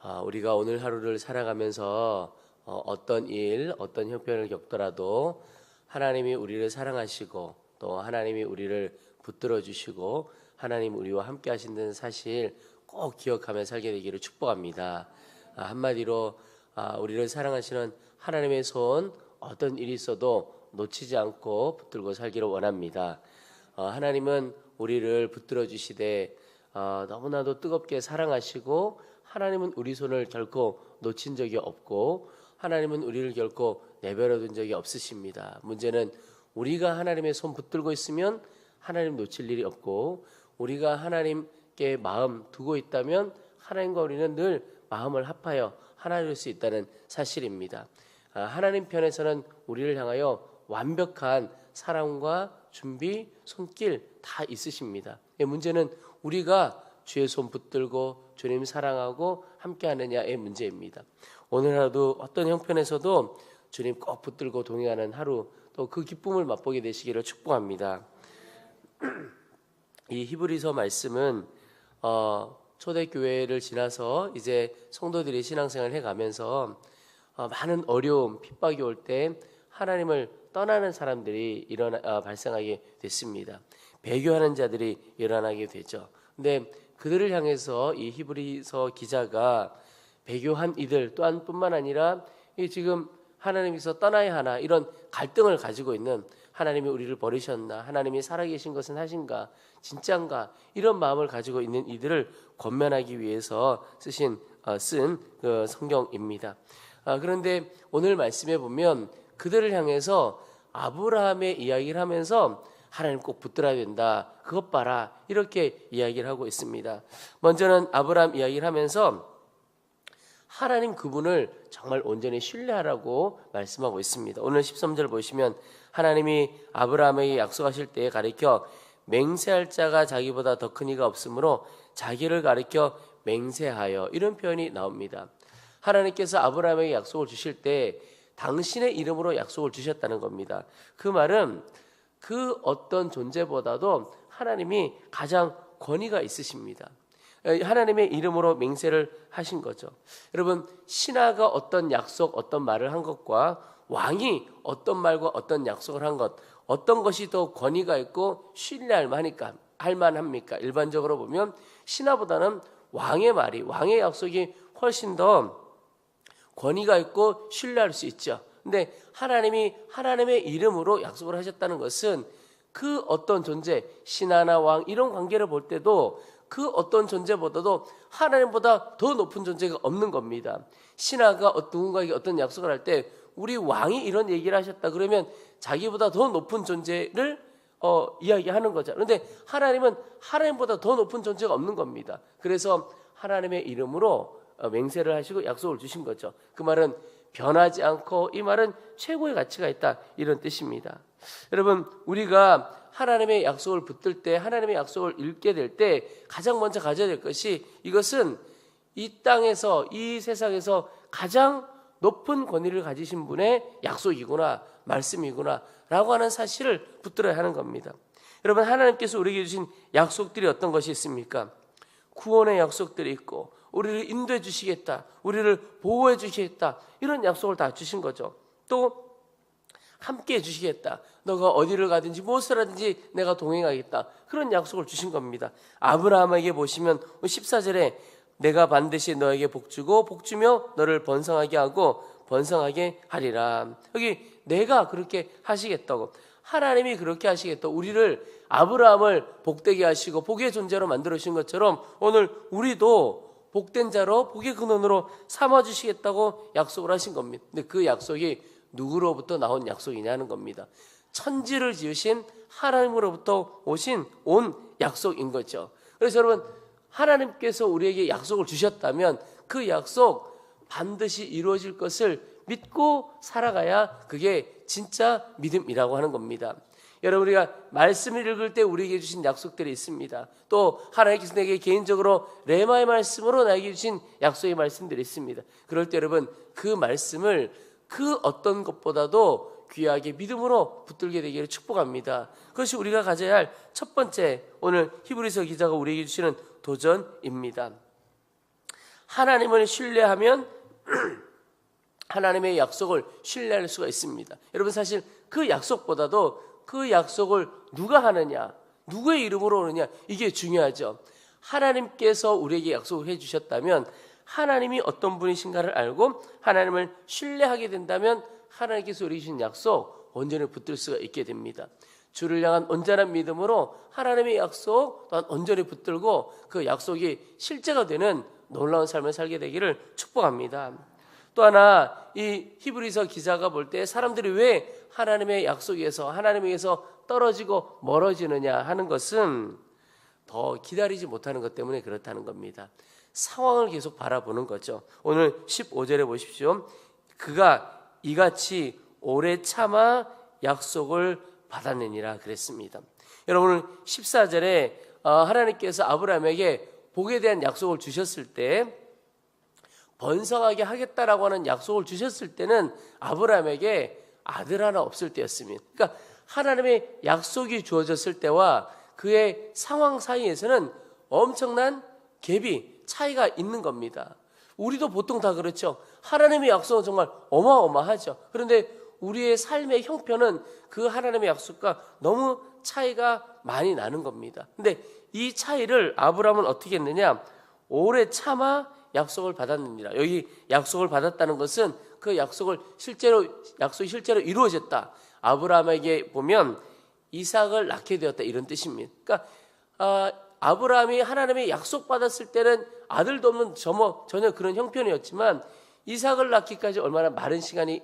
우리가 오늘 하루를 살아가면서 어떤 일, 어떤 형편을 겪더라도 하나님이 우리를 사랑하시고 또 하나님이 우리를 붙들어 주시고 하나님 우리와 함께 하신다는 사실 꼭 기억하며 살게 되기를 축복합니다. 한마디로 우리를 사랑하시는 하나님의 손, 어떤 일이 있어도 놓치지 않고 붙들고 살기를 원합니다. 하나님은 우리를 붙들어 주시되 너무나도 뜨겁게 사랑하시고 하나님은 우리 손을 결코 놓친 적이 없고 하나님은 우리를 결코 내버려 둔 적이 없으십니다. 문제는 우리가 하나님의 손 붙들고 있으면 하나님 놓칠 일이 없고 우리가 하나님께 마음 두고 있다면 하나님과 우리는 늘 마음을 합하여 하나 될 수 있다는 사실입니다. 하나님 편에서는 우리를 향하여 완벽한 사랑과 준비, 손길 다 있으십니다. 문제는 우리가 주의 손 붙들고 주님 사랑하고 함께하느냐의 문제입니다. 오늘 하루도 어떤 형편에서도 주님 꼭 붙들고 동행하는 하루, 또 그 기쁨을 맛보게 되시기를 축복합니다. 이 히브리서 말씀은 초대교회를 지나서 이제 성도들이 신앙생활을 해가면서 많은 어려움, 핍박이 올 때 하나님을 떠나는 사람들이 발생하게 됐습니다. 배교하는 자들이 일어나게 되죠. 근데 그들을 향해서 이 히브리서 기자가 배교한 이들 또한 뿐만 아니라 지금 하나님께서 떠나야 하나 이런 갈등을 가지고 있는 하나님이 우리를 버리셨나, 하나님이 살아계신 것은 하신가, 진짠가 이런 마음을 가지고 있는 이들을 권면하기 위해서 쓴 성경입니다. 그런데 오늘 말씀에 보면 그들을 향해서 아브라함의 이야기를 하면서 하나님 꼭 붙들어야 된다, 그것 봐라 이렇게 이야기를 하고 있습니다. 먼저는 아브라함 이야기를 하면서 하나님 그분을 정말 온전히 신뢰하라고 말씀하고 있습니다. 오늘 13절 보시면 하나님이 아브라함에게 약속하실 때에 가리켜 맹세할 자가 자기보다 더 큰 이가 없으므로 자기를 가리켜 맹세하여 이런 표현이 나옵니다. 하나님께서 아브라함에게 약속을 주실 때 당신의 이름으로 약속을 주셨다는 겁니다. 그 말은 그 어떤 존재보다도 하나님이 가장 권위가 있으십니다. 하나님의 이름으로 맹세를 하신 거죠. 여러분, 신하가 어떤 약속, 어떤 말을 한 것과 왕이 어떤 말과 어떤 약속을 한 것, 어떤 것이 더 권위가 있고 신뢰할 만합니까? 일반적으로 보면 신하보다는 왕의 말이, 왕의 약속이 훨씬 더 권위가 있고 신뢰할 수 있죠. 근데 하나님이 하나님의 이름으로 약속을 하셨다는 것은 그 어떤 존재, 신하나 왕 이런 관계를 볼 때도 그 어떤 존재보다도 하나님보다 더 높은 존재가 없는 겁니다. 신하가 누군가에게 어떤 약속을 할 때 우리 왕이 이런 얘기를 하셨다 그러면 자기보다 더 높은 존재를 이야기하는 거죠. 그런데 하나님은 하나님보다 더 높은 존재가 없는 겁니다. 그래서 하나님의 이름으로 맹세를 하시고 약속을 주신 거죠. 그 말은 변하지 않고, 이 말은 최고의 가치가 있다 이런 뜻입니다. 여러분, 우리가 하나님의 약속을 붙들 때, 하나님의 약속을 읽게 될 때 가장 먼저 가져야 될 것이, 이것은 이 땅에서, 이 세상에서 가장 높은 권위를 가지신 분의 약속이구나, 말씀이구나 라고 하는 사실을 붙들어야 하는 겁니다. 여러분, 하나님께서 우리에게 주신 약속들이 어떤 것이 있습니까? 구원의 약속들이 있고, 우리를 인도해 주시겠다, 우리를 보호해 주시겠다, 이런 약속을 다 주신 거죠. 또 함께 해 주시겠다, 너가 어디를 가든지 무엇을 하든지 내가 동행하겠다, 그런 약속을 주신 겁니다. 아브라함에게 보시면 14절에 내가 반드시 너에게 복주고 복주며 너를 번성하게 하고 번성하게 하리라. 여기 내가 그렇게 하시겠다고, 하나님이 그렇게 하시겠다고, 우리를, 아브라함을 복되게 하시고 복의 존재로 만들어 주신 것처럼 오늘 우리도 복된 자로 복의 근원으로 삼아주시겠다고 약속을 하신 겁니다. 근데 그 약속이 누구로부터 나온 약속이냐는 겁니다. 천지를 지으신 하나님으로부터 온 약속인 거죠. 그래서 여러분, 하나님께서 우리에게 약속을 주셨다면 그 약속 반드시 이루어질 것을 믿고 살아가야 그게 진짜 믿음이라고 하는 겁니다. 여러분, 우리가 말씀을 읽을 때 우리에게 주신 약속들이 있습니다. 또 하나님께서 내게 개인적으로 레마의 말씀으로 나에게 주신 약속의 말씀들이 있습니다. 그럴 때 여러분, 그 말씀을 그 어떤 것보다도 귀하게 믿음으로 붙들게 되기를 축복합니다. 그것이 우리가 가져야 할 첫 번째, 오늘 히브리서 기자가 우리에게 주시는 도전입니다. 하나님을 신뢰하면 하나님의 약속을 신뢰할 수가 있습니다. 여러분, 사실 그 약속보다도 그 약속을 누가 하느냐, 누구의 이름으로 오느냐, 이게 중요하죠. 하나님께서 우리에게 약속을 해주셨다면 하나님이 어떤 분이신가를 알고 하나님을 신뢰하게 된다면 하나님께서 우리에게 주신 약속 온전히 붙들 수가 있게 됩니다. 주를 향한 온전한 믿음으로 하나님의 약속 또한 온전히 붙들고 그 약속이 실제가 되는 놀라운 삶을 살게 되기를 축복합니다. 또 하나, 이 히브리서 기자가 볼 때 사람들이 왜 하나님의 약속에서 하나님에게서 떨어지고 멀어지느냐 하는 것은 더 기다리지 못하는 것 때문에 그렇다는 겁니다. 상황을 계속 바라보는 거죠. 오늘 15절에 보십시오. 그가 이같이 오래 참아 약속을 받았느니라 그랬습니다. 여러분, 14절에 하나님께서 아브라함에게 복에 대한 약속을 주셨을 때, 번성하게 하겠다라고 하는 약속을 주셨을 때는 아브라함에게 아들 하나 없을 때였습니다. 그러니까 하나님의 약속이 주어졌을 때와 그의 상황 사이에서는 엄청난 갭이 차이가 있는 겁니다. 우리도 보통 다 그렇죠. 하나님의 약속은 정말 어마어마하죠. 그런데 우리의 삶의 형편은 그 하나님의 약속과 너무 차이가 많이 나는 겁니다. 근데 이 차이를 아브라함은 어떻게 했느냐? 오래 참아 약속을 받았느니라. 여기 약속을 받았다는 것은 그 약속이 실제로 이루어졌다. 아브라함에게 보면 이삭을 낳게 되었다, 이런 뜻입니다. 그러니까 아브라함이 하나님의 약속 받았을 때는 아들도 없는 전혀 그런 형편이었지만 이삭을 낳기까지 얼마나 많은 시간이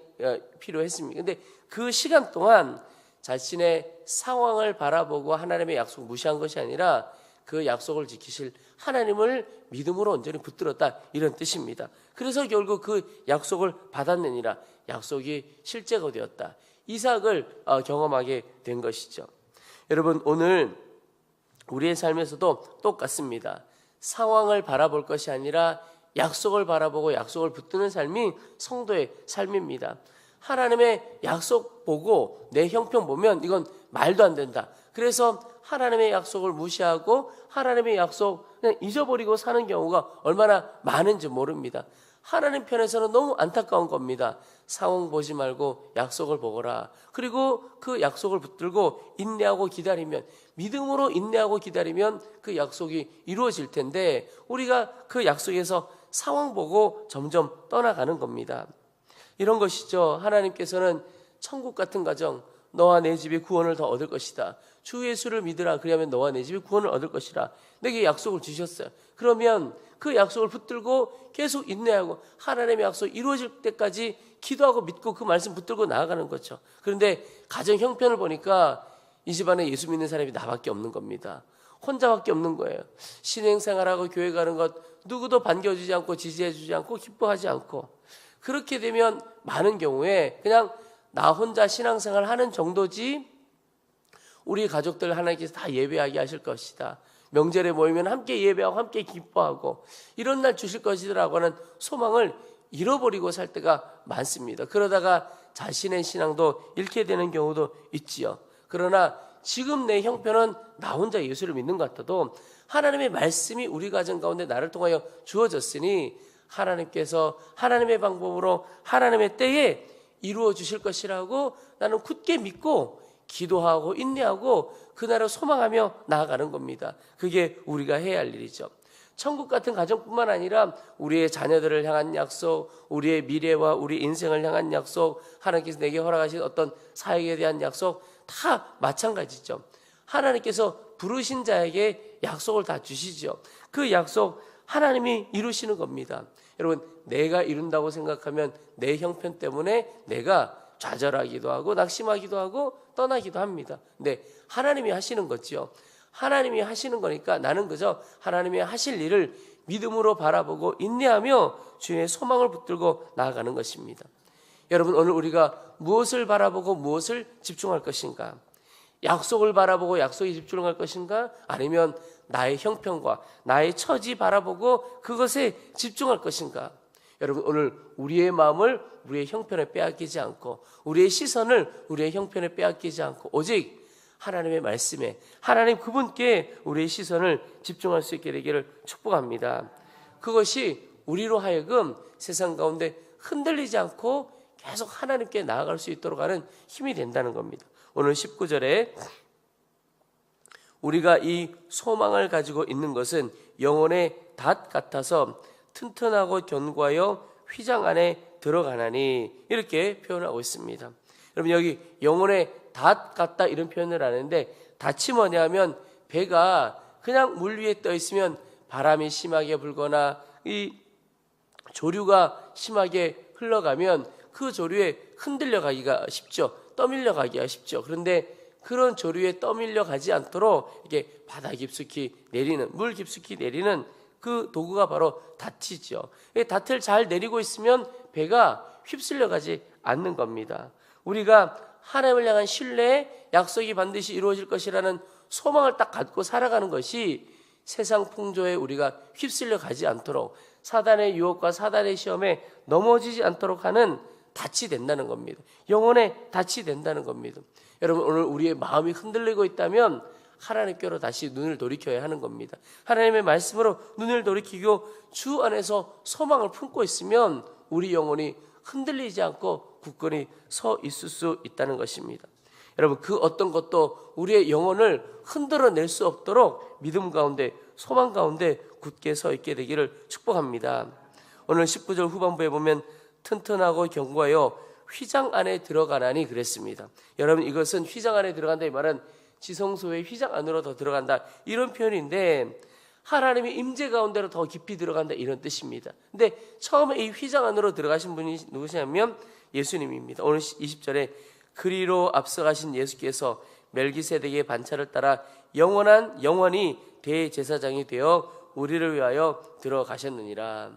필요했습니까? 근데 그 시간 동안 자신의 상황을 바라보고 하나님의 약속을 무시한 것이 아니라 그 약속을 지키실 하나님을 믿음으로 온전히 붙들었다, 이런 뜻입니다. 그래서 결국 그 약속을 받았느니라, 약속이 실제가 되었다, 이삭을 경험하게 된 것이죠. 여러분, 오늘 우리의 삶에서도 똑같습니다. 상황을 바라볼 것이 아니라 약속을 바라보고 약속을 붙드는 삶이 성도의 삶입니다. 하나님의 약속 보고 내 형편 보면 이건 말도 안 된다. 그래서 하나님의 약속을 무시하고 하나님의 약속 그냥 잊어버리고 사는 경우가 얼마나 많은지 모릅니다. 하나님 편에서는 너무 안타까운 겁니다. 상황 보지 말고 약속을 보거라. 그리고 그 약속을 붙들고 인내하고 기다리면, 믿음으로 인내하고 기다리면 그 약속이 이루어질 텐데 우리가 그 약속에서 상황 보고 점점 떠나가는 겁니다. 이런 것이죠. 하나님께서는 천국 같은 가정, 너와 내 집이 구원을 더 얻을 것이다. 주 예수를 믿으라. 그리하면 너와 내 집이 구원을 얻을 것이라. 내게 약속을 주셨어요. 그러면 그 약속을 붙들고 계속 인내하고 하나님의 약속 이루어질 때까지 기도하고 믿고 그 말씀 붙들고 나아가는 거죠. 그런데 가정 형편을 보니까 이 집안에 예수 믿는 사람이 나밖에 없는 겁니다. 혼자밖에 없는 거예요. 신행생활하고 교회 가는 것 누구도 반겨주지 않고 지지해주지 않고 기뻐하지 않고, 그렇게 되면 많은 경우에 그냥 나 혼자 신앙생활 하는 정도지 우리 가족들 하나님께서 다 예배하게 하실 것이다. 명절에 모이면 함께 예배하고 함께 기뻐하고 이런 날 주실 것이라고 하는 소망을 잃어버리고 살 때가 많습니다. 그러다가 자신의 신앙도 잃게 되는 경우도 있지요. 그러나 지금 내 형편은 나 혼자 예수를 믿는 것 같아도 하나님의 말씀이 우리 가정 가운데 나를 통하여 주어졌으니 하나님께서 하나님의 방법으로 하나님의 때에 이루어 주실 것이라고 나는 굳게 믿고 기도하고 인내하고 그날을 소망하며 나아가는 겁니다. 그게 우리가 해야 할 일이죠. 천국 같은 가정뿐만 아니라 우리의 자녀들을 향한 약속, 우리의 미래와 우리 인생을 향한 약속, 하나님께서 내게 허락하신 어떤 사역에 대한 약속 다 마찬가지죠. 하나님께서 부르신 자에게 약속을 다 주시죠. 그 약속 하나님이 이루시는 겁니다. 여러분, 내가 이룬다고 생각하면 내 형편 때문에 내가 좌절하기도 하고 낙심하기도 하고 떠나기도 합니다. 근데 하나님이 하시는 거죠. 하나님이 하시는 거니까 나는 그저 하나님이 하실 일을 믿음으로 바라보고 인내하며 주의 소망을 붙들고 나아가는 것입니다. 여러분, 오늘 우리가 무엇을 바라보고 무엇을 집중할 것인가? 약속을 바라보고 약속에 집중할 것인가? 아니면 나의 형편과 나의 처지 바라보고 그것에 집중할 것인가? 여러분, 오늘 우리의 마음을 우리의 형편에 빼앗기지 않고 우리의 시선을 우리의 형편에 빼앗기지 않고 오직 하나님의 말씀에, 하나님 그분께 우리의 시선을 집중할 수 있게 되기를 축복합니다. 그것이 우리로 하여금 세상 가운데 흔들리지 않고 계속 하나님께 나아갈 수 있도록 하는 힘이 된다는 겁니다. 오늘 19절에 우리가 이 소망을 가지고 있는 것은 영혼의 닷 같아서 튼튼하고 견고하여 휘장 안에 들어가나니, 이렇게 표현하고 있습니다. 여러분, 여기 영혼의 닷 같다 이런 표현을 하는데, 닷이 뭐냐면 배가 그냥 물 위에 떠 있으면 바람이 심하게 불거나 이 조류가 심하게 흘러가면 그 조류에 흔들려 가기가 쉽죠. 떠밀려 가기가 쉽죠. 그런데 그런 조류에 떠밀려 가지 않도록 이렇게 바다 깊숙이 내리는, 물 깊숙이 내리는 그 도구가 바로 닷이죠. 닷을 잘 내리고 있으면 배가 휩쓸려 가지 않는 겁니다. 우리가 하나님을 향한 신뢰, 약속이 반드시 이루어질 것이라는 소망을 딱 갖고 살아가는 것이 세상 풍조에 우리가 휩쓸려 가지 않도록, 사단의 유혹과 사단의 시험에 넘어지지 않도록 하는 닻이 된다는 겁니다. 영혼의 닻이 된다는 겁니다. 여러분, 오늘 우리의 마음이 흔들리고 있다면 하나님께로 다시 눈을 돌이켜야 하는 겁니다. 하나님의 말씀으로 눈을 돌이키고 주 안에서 소망을 품고 있으면 우리 영혼이 흔들리지 않고 굳건히 서 있을 수 있다는 것입니다. 여러분, 그 어떤 것도 우리의 영혼을 흔들어낼 수 없도록 믿음 가운데, 소망 가운데 굳게 서 있게 되기를 축복합니다. 오늘 19절 후반부에 보면 튼튼하고 견고하여 휘장 안에 들어가나니 그랬습니다. 여러분, 이것은 휘장 안에 들어간다 이 말은 지성소의 휘장 안으로 더 들어간다 이런 표현인데, 하나님의 임재 가운데로 더 깊이 들어간다 이런 뜻입니다. 근데 처음에 이 휘장 안으로 들어가신 분이 누구시냐면 예수님입니다. 오늘 20절에 그리로 앞서가신 예수께서 멜기세덱의 반차를 따라 영원히 대제사장이 되어 우리를 위하여 들어가셨느니라.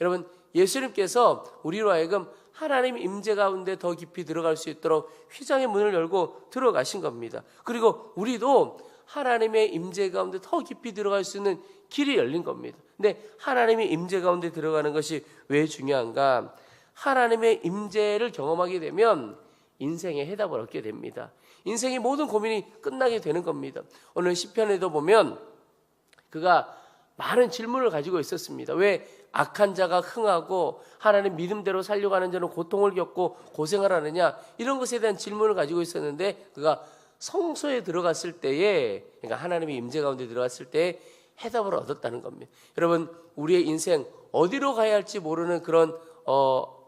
여러분, 예수님께서 우리로 하여금 하나님 임재 가운데 더 깊이 들어갈 수 있도록 휘장의 문을 열고 들어가신 겁니다. 그리고 우리도 하나님의 임재 가운데 더 깊이 들어갈 수 있는 길이 열린 겁니다. 근데 하나님의 임재 가운데 들어가는 것이 왜 중요한가? 하나님의 임재를 경험하게 되면 인생의 해답을 얻게 됩니다. 인생의 모든 고민이 끝나게 되는 겁니다. 오늘 시편에도 보면 그가 많은 질문을 가지고 있었습니다. 왜 악한 자가 흥하고 하나님 믿음대로 살려고 하는 자는 고통을 겪고 고생을 하느냐, 이런 것에 대한 질문을 가지고 있었는데 그가 성소에 들어갔을 때에, 그러니까 하나님의 임재 가운데 들어갔을 때에 해답을 얻었다는 겁니다. 여러분, 우리의 인생 어디로 가야 할지 모르는 그런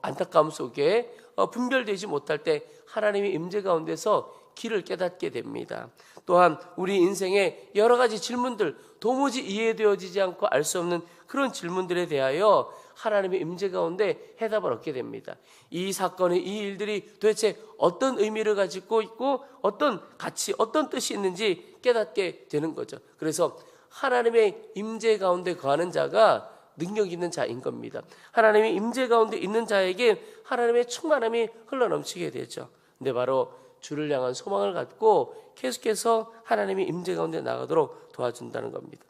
안타까움 속에 분별되지 못할 때 하나님의 임재 가운데서 길을 깨닫게 됩니다. 또한 우리 인생의 여러 가지 질문들, 도무지 이해되어지지 않고 알 수 없는 그런 질문들에 대하여 하나님의 임재 가운데 해답을 얻게 됩니다. 이 사건의 이 일들이 도대체 어떤 의미를 가지고 있고 어떤 가치, 어떤 뜻이 있는지 깨닫게 되는 거죠. 그래서 하나님의 임재 가운데 거하는 자가 능력 있는 자인 겁니다. 하나님의 임재 가운데 있는 자에게 하나님의 충만함이 흘러넘치게 되죠. 근데 바로 주를 향한 소망을 갖고 계속해서 하나님의 임재 가운데 나가도록 도와준다는 겁니다.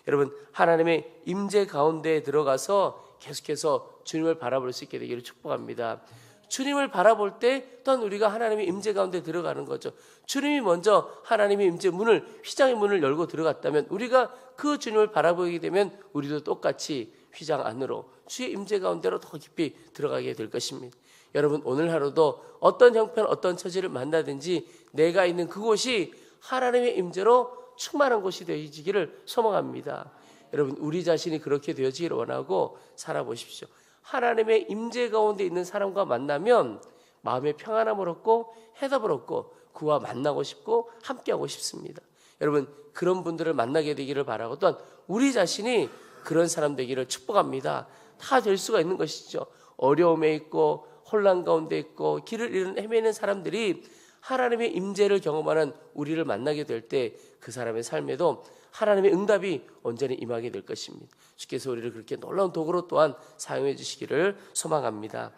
여러분, 하나님의 임재 가운데에 들어가서 계속해서 주님을 바라볼 수 있게 되기를 축복합니다. 주님을 바라볼 때 또한 우리가 하나님의 임재 가운데 들어가는 거죠. 주님이 먼저 하나님의 임재 문을, 휘장의 문을 열고 들어갔다면 우리가 그 주님을 바라보게 되면 우리도 똑같이 휘장 안으로 주의 임재 가운데로 더 깊이 들어가게 될 것입니다. 여러분, 오늘 하루도 어떤 형편, 어떤 처지를 만나든지 내가 있는 그곳이 하나님의 임재로 충만한 곳이 되어지기를 소망합니다. 여러분, 우리 자신이 그렇게 되어지기를 원하고 살아보십시오. 하나님의 임재 가운데 있는 사람과 만나면 마음의 평안함을 얻고 해답을 얻고 그와 만나고 싶고 함께하고 싶습니다. 여러분, 그런 분들을 만나게 되기를 바라고 또한 우리 자신이 그런 사람 되기를 축복합니다. 다 될 수가 있는 것이죠. 어려움에 있고 혼란 가운데 있고 길을 잃은 헤매는 사람들이 하나님의 임재를 경험하는 우리를 만나게 될 때 그 사람의 삶에도 하나님의 응답이 온전히 임하게 될 것입니다. 주께서 우리를 그렇게 놀라운 도구로 또한 사용해 주시기를 소망합니다.